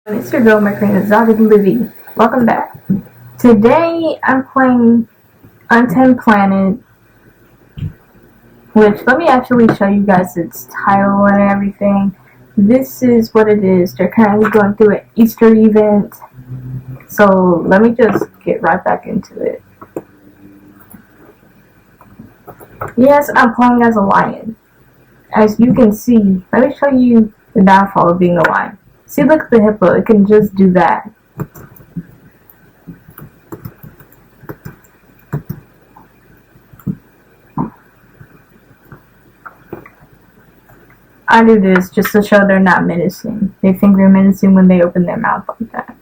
It's your girl, my friend, Exotic Livy. Welcome back. Today, I'm playing Untamed Planet, which, let me actually show you guys its title and everything. This is what it is. They're currently going through an Easter event. So, let me just get right back into it. Yes, I'm playing as a lion. As you can see, let me show you the downfall of being a lion. See, look at the hippo. It can just do that. I do this just to show they're not menacing. They think they're menacing when they open their mouth like that.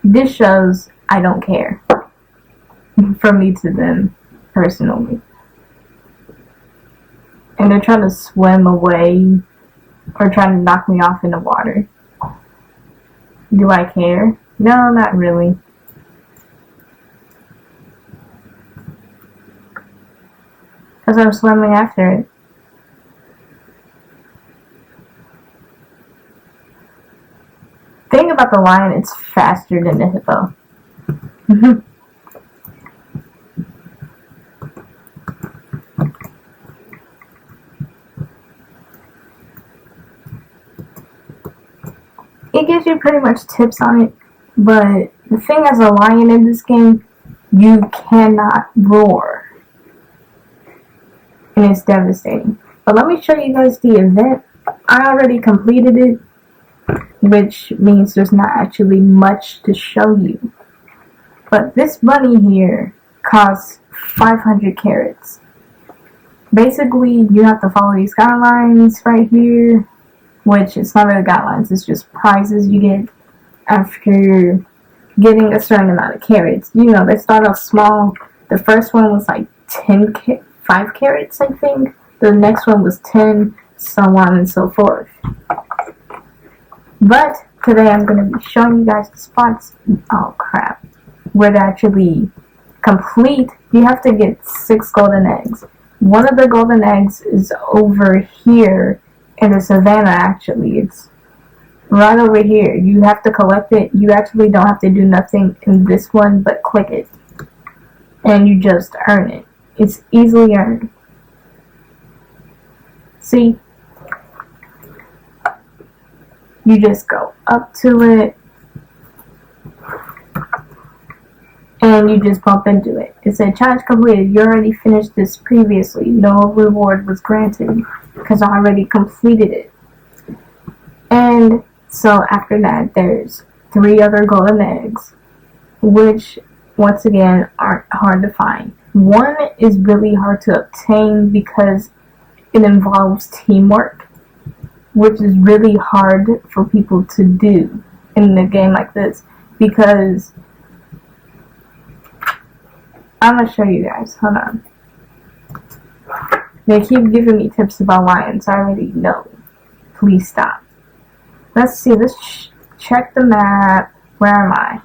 This shows I don't care. From me to them, personally. And they're trying to swim away or trying to knock me off in the water. Do I care? No, not really. Because I'm swimming after it. Thing about the lion, it's faster than the hippo. It gives you pretty much tips on it, but the thing as a lion in this game, you cannot roar. And it's devastating. But let me show you guys the event. I already completed it, which means there's not actually much to show you. But this bunny here costs 500 carrots. Basically, you have to follow these guidelines right here, which it's not really guidelines, it's just prizes you get after getting a certain amount of carrots. You know, they start off small. The first one was like 5 carrots, I think. The next one was 10, so on and so forth. But today I'm going to be showing you guys the spots, oh crap, where to actually complete. You have to get 6 golden eggs. One of the golden eggs is over here in the savannah, actually. It's right over here. You have to collect it. You actually don't have to do nothing in this one but click it. And you just earn it. It's easily earned. See? You just go up to it and you just bump into it. It said challenge completed. You already finished this previously. No reward was granted because I already completed it. And so after that, there's 3 other golden eggs, which once again aren't hard to find. One is really hard to obtain because it involves teamwork, which is really hard for people to do in a game like this, because I'm going to show you guys. Hold on. They keep giving me tips about lions. I already know. Please stop. Let's see. Let's check the map. Where am I?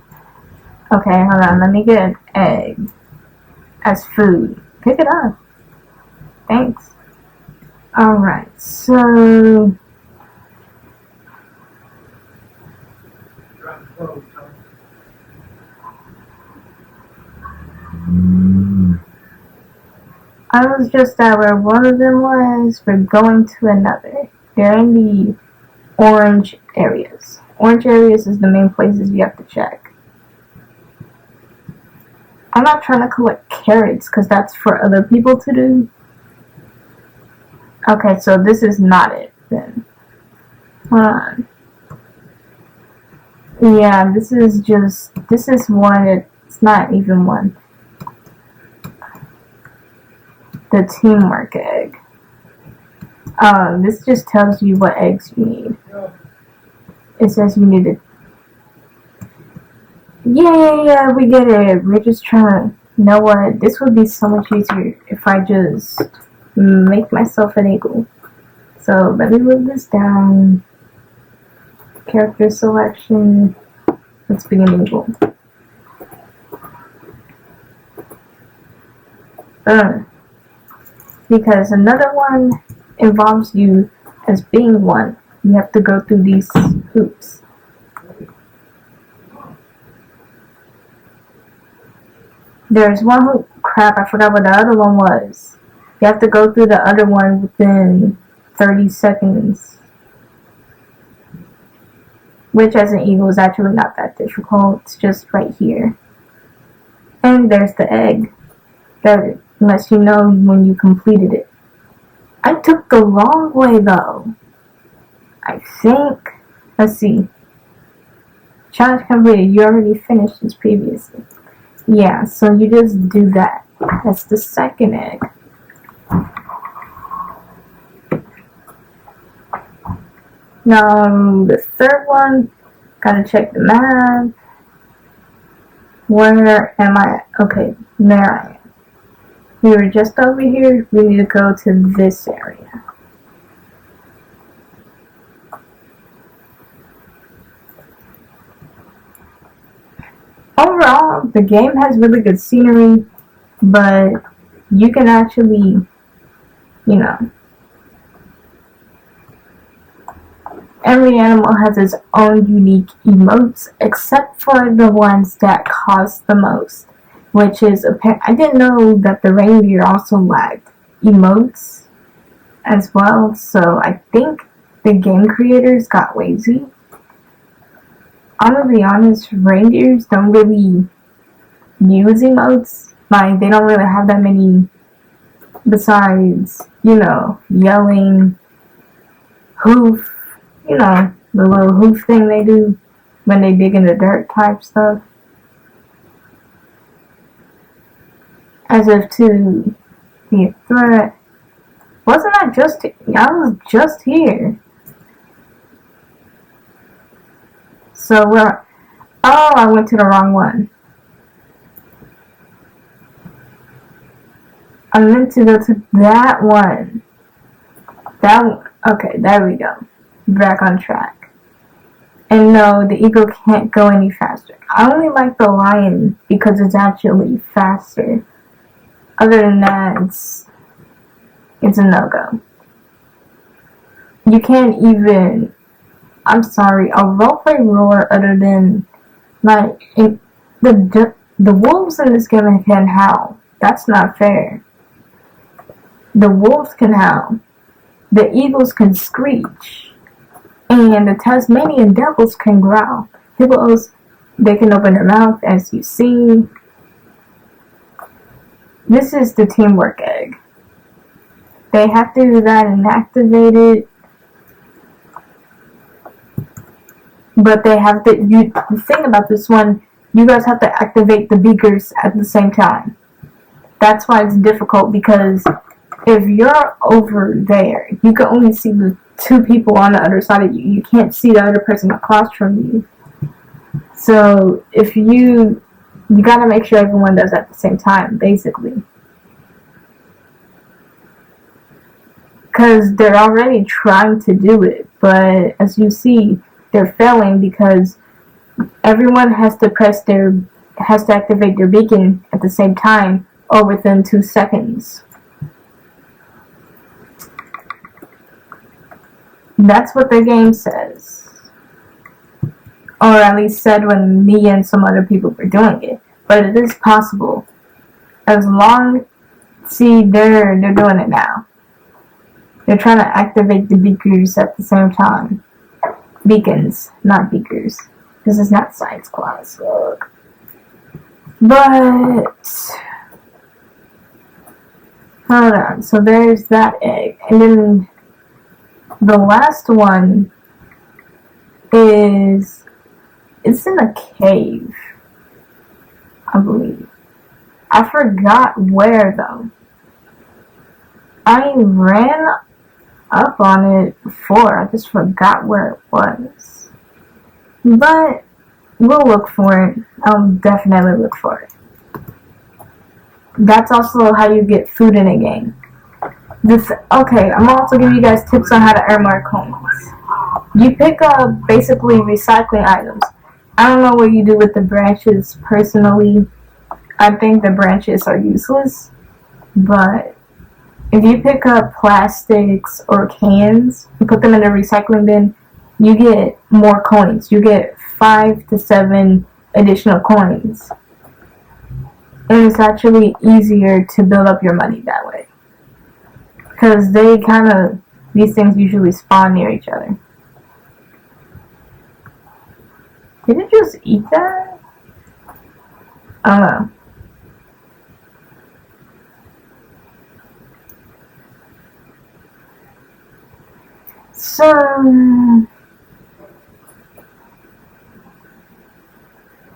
Okay, hold on. Let me get an egg as food. Pick it up. Thanks. Alright, so I was just at where one of them was. We're going to another. They're in the orange areas. Orange areas is the main places you have to check. I'm not trying to collect carrots because that's for other people to do. Okay, so this is not it then. Hold on. Yeah, this is one. It's not even one. The teamwork egg. This just tells you what eggs you need. It says you need it. Yeah, we get it. We're just trying to, you know what? This would be so much easier if I just make myself an eagle. So let me move this down. Character selection. Let's be an eagle. Because another one involves you as being one. You have to go through these hoops. There's one who, crap, I forgot what the other one was. You have to go through the other one within 30 seconds. Which, as an eagle, is actually not that difficult. It's just right here. And there's the egg. That lets you know when you completed it. I took the long way, though. I think. Let's see. Challenge completed. You already finished this previously. Yeah, so you just do that. That's the second egg. Now, the third one, gotta check the map. Where am I? Okay, there I am. We were just over here. We need to go to this area. Overall, the game has really good scenery, but you can actually, you know, every animal has its own unique emotes, except for the ones that cost the most, which is apparent. I didn't know that the reindeer also lacked emotes as well, so I think the game creators got lazy. I'm gonna be honest, reindeers don't really use emotes. Like, they don't really have that many besides, you know, yelling, hoof, you know, the little hoof thing they do when they dig in the dirt type stuff. As if to be a threat. Wasn't I just, I was just here. So where, oh, I went to the wrong one. I meant to go to that one. That one. Okay, there we go. Back on track. And no, the eagle can't go any faster. I only like the lion because it's actually faster. Other than that, it's a no-go. You can't even, I'm sorry, a roleplay roar other than, like, the wolves in this game can howl. That's not fair. The wolves can howl. The eagles can screech. And the Tasmanian devils can growl. Hippos, they can open their mouth, as you see. This is the teamwork egg. They have to do that and activate it. But they have to, the thing about this one, you guys have to activate the beakers at the same time. That's why it's difficult, because if you're over there, you can only see the two people on the other side of you. You can't see the other person across from you. So if you gotta make sure everyone does at the same time, basically. Because they're already trying to do it, but as you see, they're failing because everyone has to activate their beacon at the same time or within 2 seconds. That's what the game says. Or at least said when me and some other people were doing it. But it is possible. As long, see, they're doing it now. They're trying to activate the beakers at the same time. Beacons, not beakers. This is not science class, look. But, hold on, so there's that egg. And then the last one is, it's in a cave, I believe. I forgot where, though. I ran up on it before. I just forgot where it was. But we'll look for it. I'll definitely look for it. That's also how you get food in a game. Okay, I'm also giving you guys tips on how to earn more coins. You pick up basically recycling items. I don't know what you do with the branches personally. I think the branches are useless. But if you pick up plastics or cans and put them in the recycling bin, you get more coins. You get 5 to 7 additional coins. And it's actually easier to build up your money that way. Because these things usually spawn near each other. Did it just eat that? I don't know. So,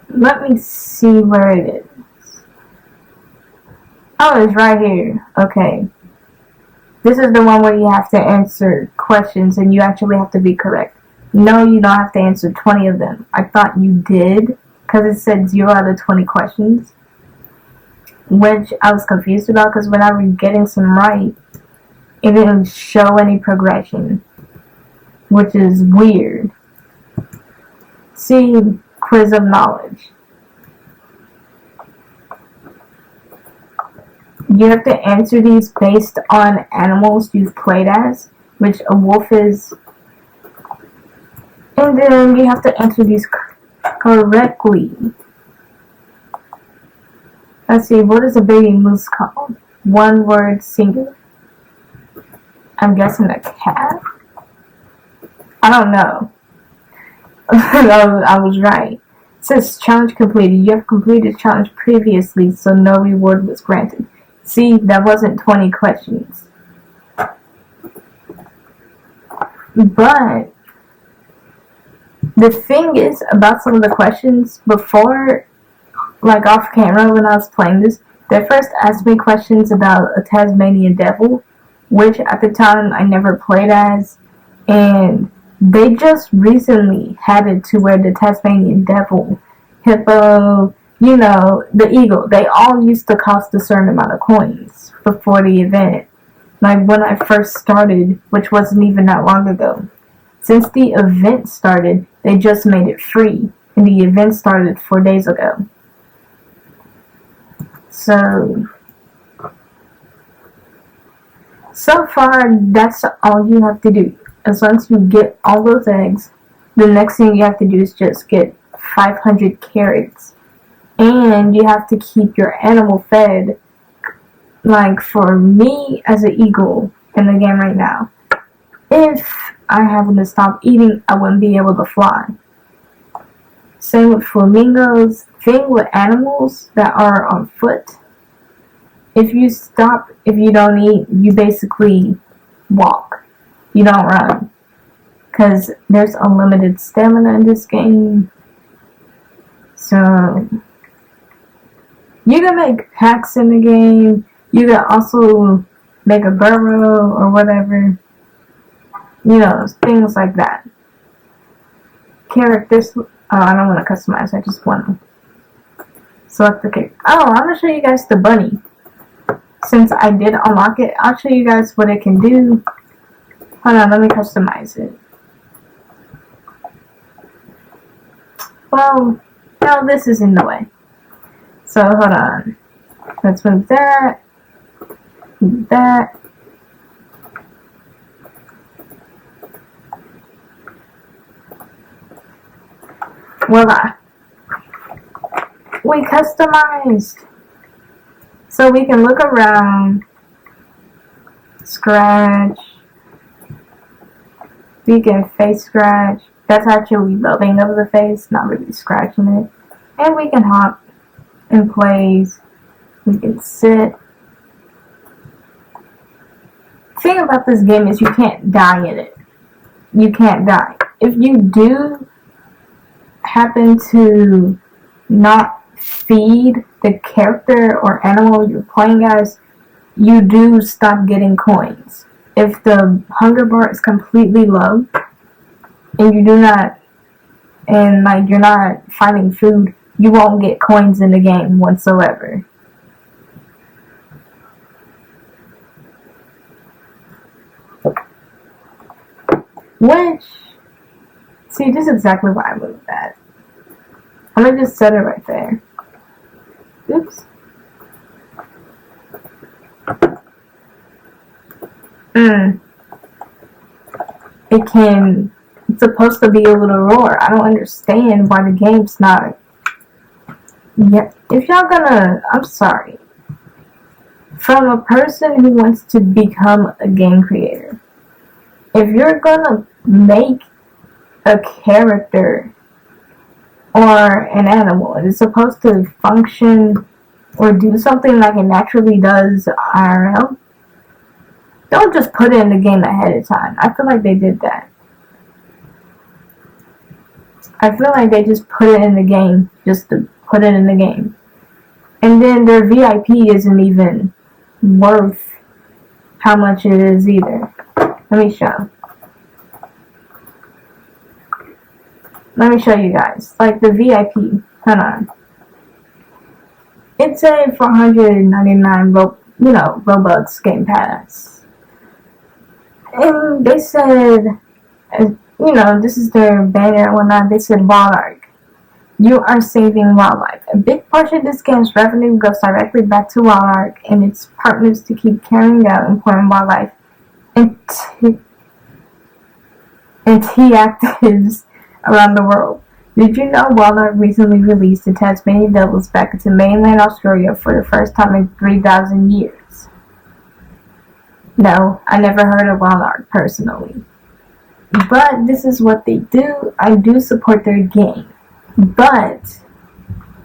let me see where it is. Oh, it's right here. Okay. This is the one where you have to answer questions and you actually have to be correct. No, you don't have to answer 20 of them. I thought you did because it said 0 out of 20 questions, which I was confused about because when I was getting some right, it didn't show any progression, which is weird. See, quiz of knowledge. You have to answer these based on animals you've played as, which a wolf is. And then you have to answer these correctly. Let's see, what is a baby moose called? One word, singular. I'm guessing a cat? I don't know. I was right. It says challenge completed. You have completed challenge previously, so no reward was granted. See, that wasn't 20 questions. But the thing is about some of the questions before, like off camera when I was playing this, they first asked me questions about a Tasmanian devil, which at the time I never played as, and they just recently had it to where the Tasmanian devil, hippo, the eagle, they all used to cost a certain amount of coins before the event. Like when I first started, which wasn't even that long ago. Since the event started, they just made it free, and the event started 4 days ago. So far, that's all you have to do. As long as you get all those eggs, the next thing you have to do is just get 500 carrots. And you have to keep your animal fed. Like for me as an eagle in the game right now, if I happen to stop eating, I wouldn't be able to fly. Same with flamingos. Thing with animals that are on foot, if you don't eat, you basically walk. You don't run. Because there's unlimited stamina in this game. So, you can make hacks in the game. You can also make a burrow or whatever. Things like that. Characters. I don't want to customize. I just want to select the character. Oh, I'm going to show you guys the bunny. Since I did unlock it, I'll show you guys what it can do. Hold on, let me customize it. Well, no, this is in the way. So, hold on. Let's move that. Move that. Voila. We customized. So we can look around, scratch. We can face scratch. That's actually building of the face, not really scratching it. And we can hop in place. We can sit. The thing about this game is you can't die in it. You can't die. If you do happen to not feed the character or animal you're playing as, you do stop getting coins. If the hunger bar is completely low and you're not finding food, you won't get coins in the game whatsoever. Which, see, this is exactly why I moved that. I'm gonna just set it right there. Oops. It's supposed to be able to roar. I don't understand why the game's not Yeah, if y'all gonna, I'm sorry, from a person who wants to become a game creator, if you're gonna make a character or an animal and it's supposed to function or do something like it naturally does IRL, don't just put it in the game ahead of time. I feel like they did that. I feel like they just put it in the game just to put it in the game. And then their VIP isn't even worth how much it is either. Let me show. Let me show you guys. Like the VIP. Hold on. It's a 499 Robux game pass. And they said, this is their banner and whatnot. They said Wallark. You are saving wildlife. A big portion of this game's revenue goes directly back to Wallark and its partners to keep carrying out important wildlife and actives around the world. Did you know Wallark recently released the Tasmanian Devils back into mainland Australia for the first time in 3,000 years? No, I never heard of Wallark personally. But this is what they do. I do support their game. But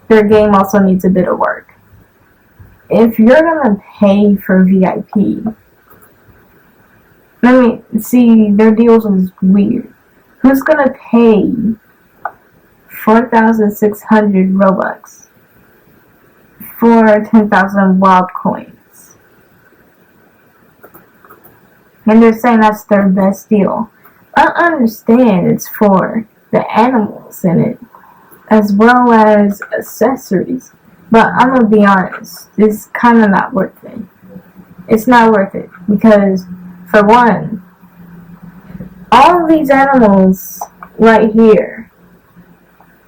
their game also needs a bit of work. If you're gonna pay for VIP, let me see, their deals is weird. Who's gonna pay 4,600 Robux for 10,000 wild coins? And they're saying that's their best deal. I understand it's for the animals in it, as well as accessories. But I'm gonna be honest, it's kind of not worth it. It's not worth it because, for one, all of these animals right here,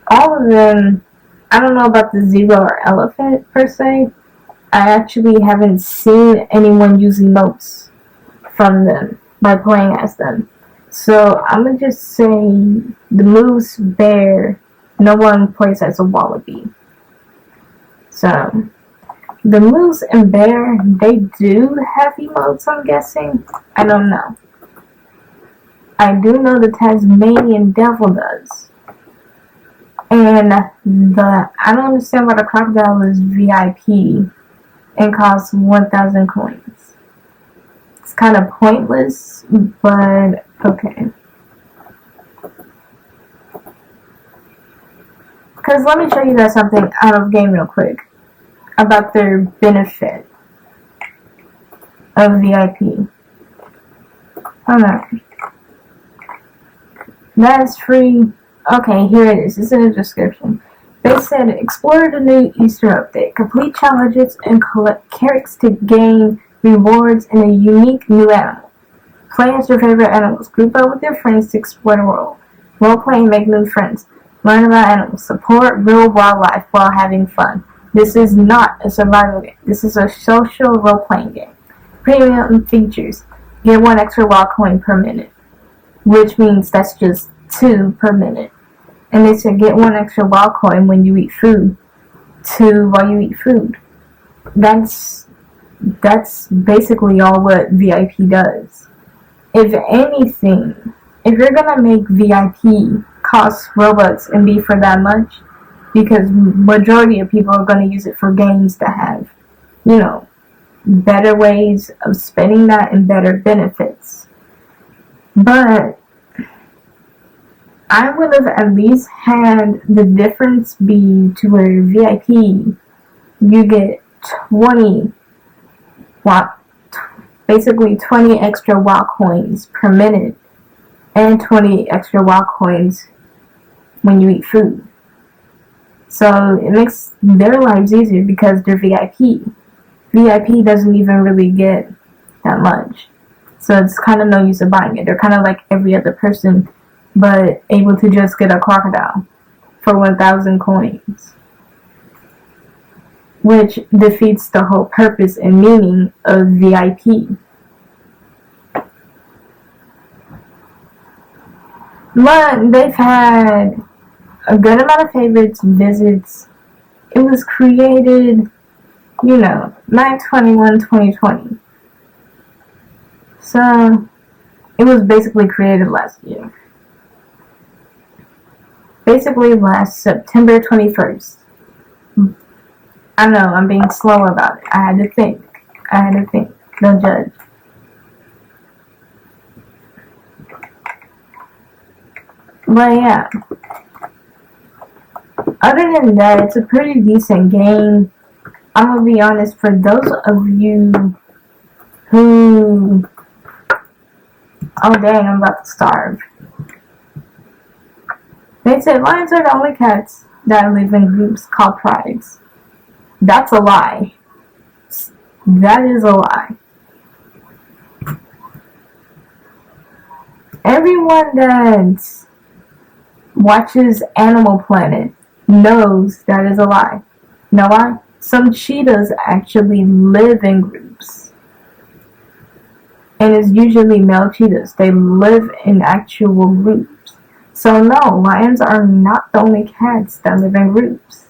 all of them, I don't know about the zebra or elephant per se. I actually haven't seen anyone use emotes from them by playing as them. So I'm gonna just say the moose, bear, no one plays as a wallaby. So the moose and bear, they do have emotes, I'm guessing. I don't know. I do know the Tasmanian devil does. And I don't understand why the crocodile is VIP and costs 1,000 coins. It's kind of pointless, but okay. Because let me show you guys something out of game real quick about their benefit of VIP. Hold on. That's free. Okay, here it is. It's in the description. They said, explore the new Easter update. Complete challenges and collect carrots to gain rewards and a unique new animal. Play as your favorite animals. Group up with your friends to explore the world. Role play and make new friends. Learn about animals. Support real wildlife while having fun. This is not a survival game. This is a social role-playing game. Premium features. Get 1 extra wild coin per minute, which means that's just 2 per minute. And they said get 1 extra wild coin when you eat food. 2 while you eat food. That's basically all what VIP does. If anything, if you're gonna make VIP cost Robux and be for that much, because majority of people are gonna use it for games that have, better ways of spending that and better benefits. But I would have at least had the difference be to where VIP, you get 20 basically 20 extra wild coins per minute and 20 extra wild coins when you eat food. So it makes their lives easier because they're VIP. VIP doesn't even really get that much. So it's kind of no use of buying it. They're kind of like every other person, but able to just get a crocodile for 1,000 coins. Which defeats the whole purpose and meaning of VIP. But they've had a good amount of favorites, visits, It was created, 9/21/2020. So, it was basically created last year. Basically last September 21st. I know, I'm being slow about it. I had to think. Don't judge. But yeah. Other than that, it's a pretty decent game. I'm gonna be honest, for those of you who... Oh dang, I'm about to starve. They said lions are the only cats that live in groups called prides. That's a lie. That is a lie. Everyone that watches Animal Planet knows that is a lie. Know why? Some cheetahs actually live in groups. And it's usually male cheetahs. They live in actual groups. So no, lions are not the only cats that live in groups.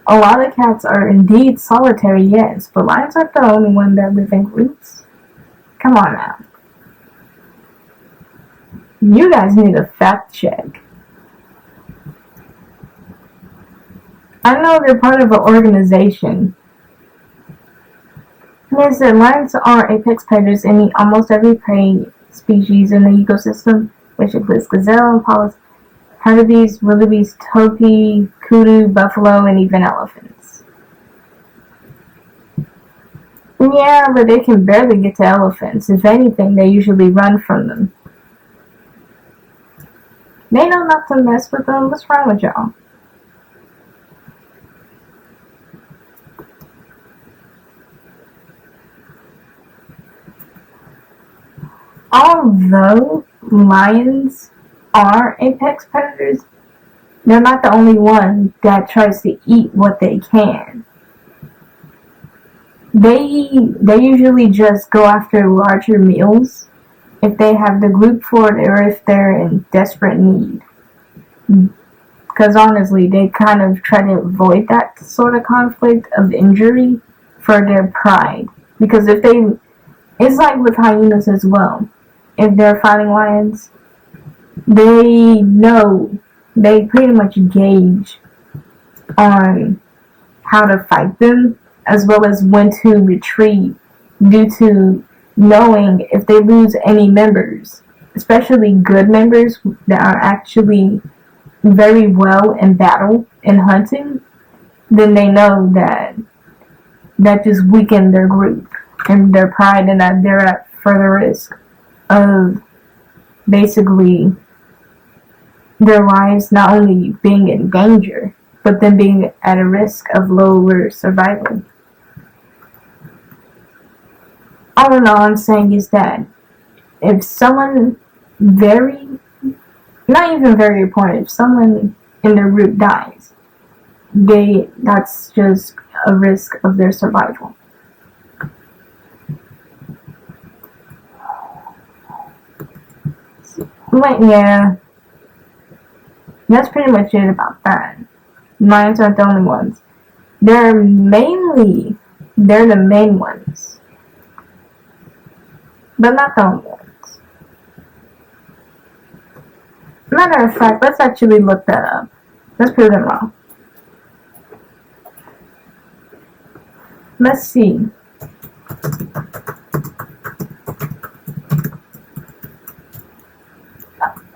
A lot of cats are indeed solitary, yes, but lions aren't the only one that live in groups. Come on now. You guys need a fact check. I know they're part of an organization. They said lions are apex predators and eat almost every prey species in the ecosystem, which includes gazelle, impalas, hartebeest, wildebeest, toki, kudu, buffalo, and even elephants. Yeah, but they can barely get to elephants. If anything, they usually run from them. They know not to mess with them. What's wrong with y'all? Although lions are apex predators, they're not the only one that tries to eat what they can. They usually just go after larger meals if they have the group for it or if they're in desperate need. Because honestly, they kind of try to avoid that sort of conflict of injury for their pride. Because if they... It's like with hyenas as well. If they're fighting lions, they know, they pretty much gauge on how to fight them as well as when to retreat due to knowing if they lose any members, especially good members that are actually very well in battle and hunting, then they know that just weakened their group and their pride and that they're at further risk of basically their lives not only being in danger, but then being at a risk of lower survival. All in all, I'm saying is that if someone very, not even very important, if someone in their group dies, that's just a risk of their survival. But yeah, that's pretty much it about that. Lions aren't the only ones. They're the main ones. But not the only ones. Matter of fact, let's actually look that up. Let's prove them wrong. Let's see.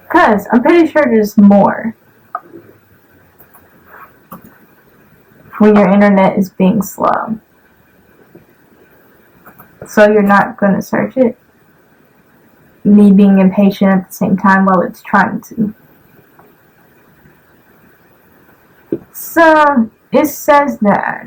Because I'm pretty sure there's more. When your internet is being slow. So you're not going to search it. Me being impatient at the same time while it's trying to. So it says that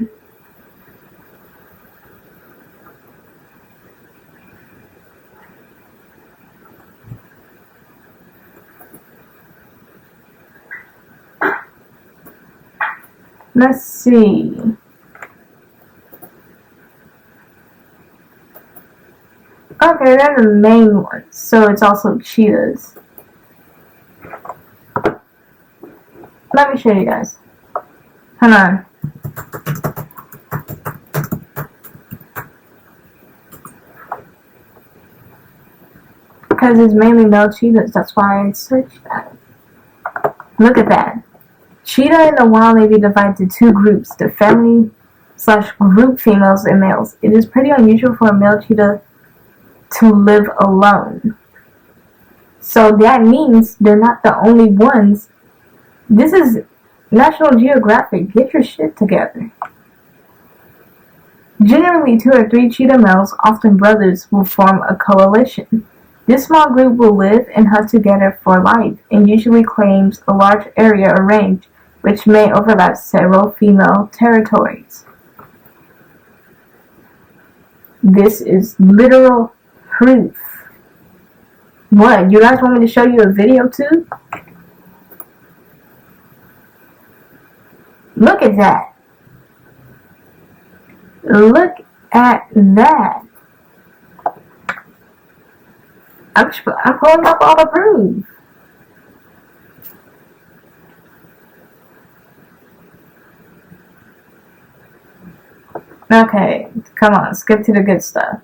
let's see. Okay, they're the main ones, so it's also cheetahs. Let me show you guys. Hold on. Because it's mainly male cheetahs, that's why I searched that. Look at that. Cheetah in the wild may be divided to two groups, the family/group females and males. It is pretty unusual for a male cheetah to live alone. So that means they're not the only ones. This is National Geographic. Get your shit together. Generally, 2 or 3 cheetah males, often brothers, will form a coalition. This small group will live and hunt together for life and usually claims a large area or range which may overlap several female territories. This is literal proof. What? You guys want me to show you a video too? Look at that. Look at that. I'm pulling up all the proof. Okay, come on, skip to the good stuff.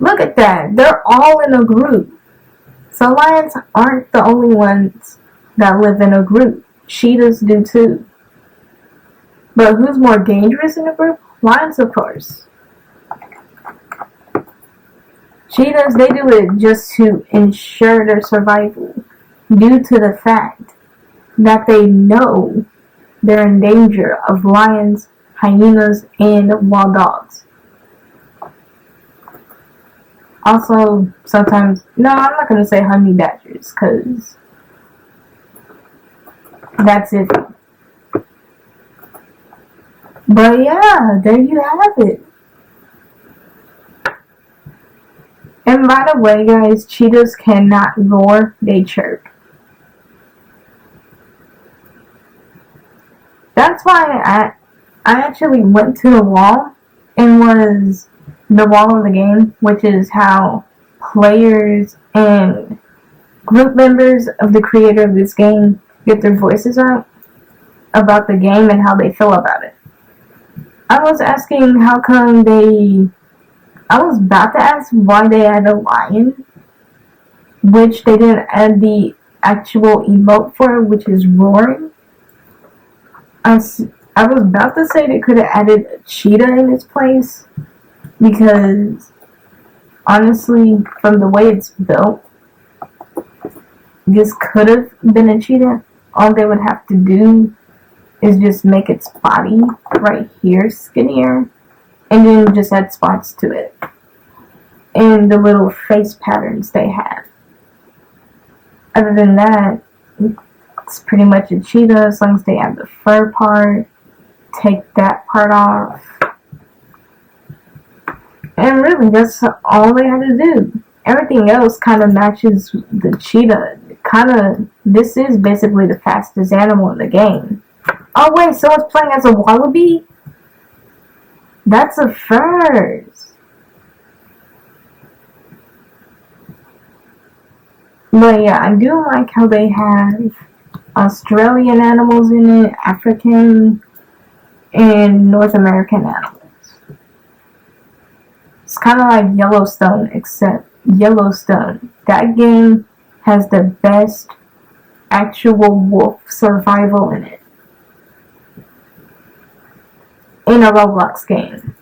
Look at that. They're all in a group. So lions aren't the only ones that live in a group. Cheetahs do too. But who's more dangerous in a group? Lions, of course. Cheetahs, they do it just to ensure their survival due to the fact that they know they're in danger of lions, hyenas, and wild dogs. Also, sometimes, no, I'm not going to say honey badgers, because that's it. But yeah, there you have it. And by the way, guys, cheetahs cannot roar, they chirp. That's why I actually went to the wall and was the wall of the game, which is how players and group members of the creator of this game get their voices out about the game and how they feel about it. I was asking how come I was about to ask why they had a lion, which they didn't add the actual emote for, which is roaring. I was about to say they could have added a cheetah in its place, because honestly, from the way it's built, this could have been a cheetah. All they would have to do is just make its body right here skinnier, and then just add spots to it and the little face patterns they have. Other than that, it's pretty much a cheetah as long as they add the fur part, take that part off, and really that's all they had to do. Everything else kind of matches the cheetah. This is basically the fastest animal in the game. Oh wait, someone's playing as a wallaby? That's a first. But yeah, I do like how they have Australian animals in it, African, and North American animals. It's kind of like Yellowstone, except Yellowstone, that game has the best actual wolf survival in it. In a Roblox game.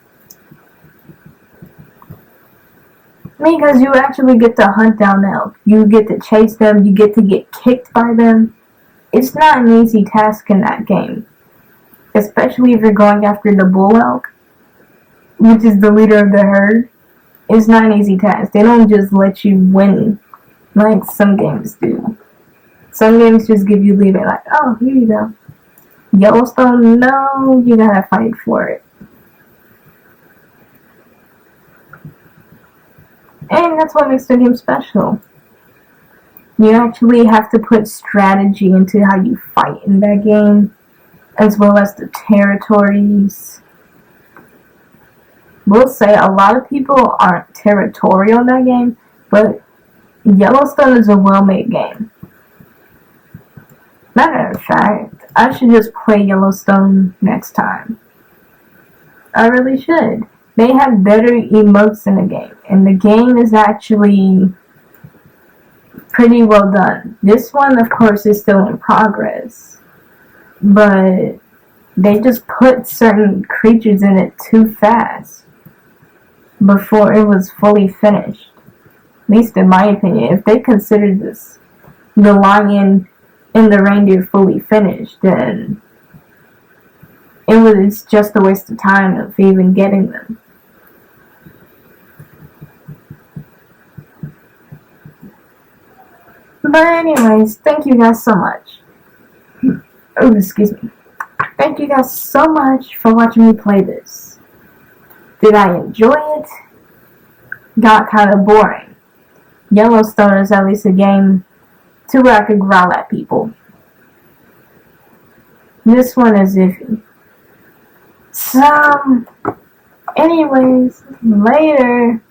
Because you actually get to hunt down elk. You get to chase them. You get to get kicked by them. It's not an easy task in that game. Especially if you're going after the bull elk, which is the leader of the herd. It's not an easy task. They don't just let you win like some games do. Some games just give you leeway, like, oh, here you go. Yellowstone, no, you gotta fight for it. And that's what makes the game special. You actually have to put strategy into how you fight in that game, as well as the territories. We'll say a lot of people aren't territorial in that game, but Yellowstone is a well-made game. Matter of fact, I should just play Yellowstone next time. I really should. They have better emotes in the game, and the game is actually pretty well done. This one, of course, is still in progress, but they just put certain creatures in it too fast before it was fully finished. At least in my opinion. If they considered this the lion and the reindeer fully finished, then it was just a waste of time of even getting them. But anyways, thank you guys so much. Oh, excuse me. Thank you guys so much for watching me play this. Did I enjoy it? Got kind of boring. Yellowstone is at least a game to where I could growl at people. This one is iffy. So, anyways, later.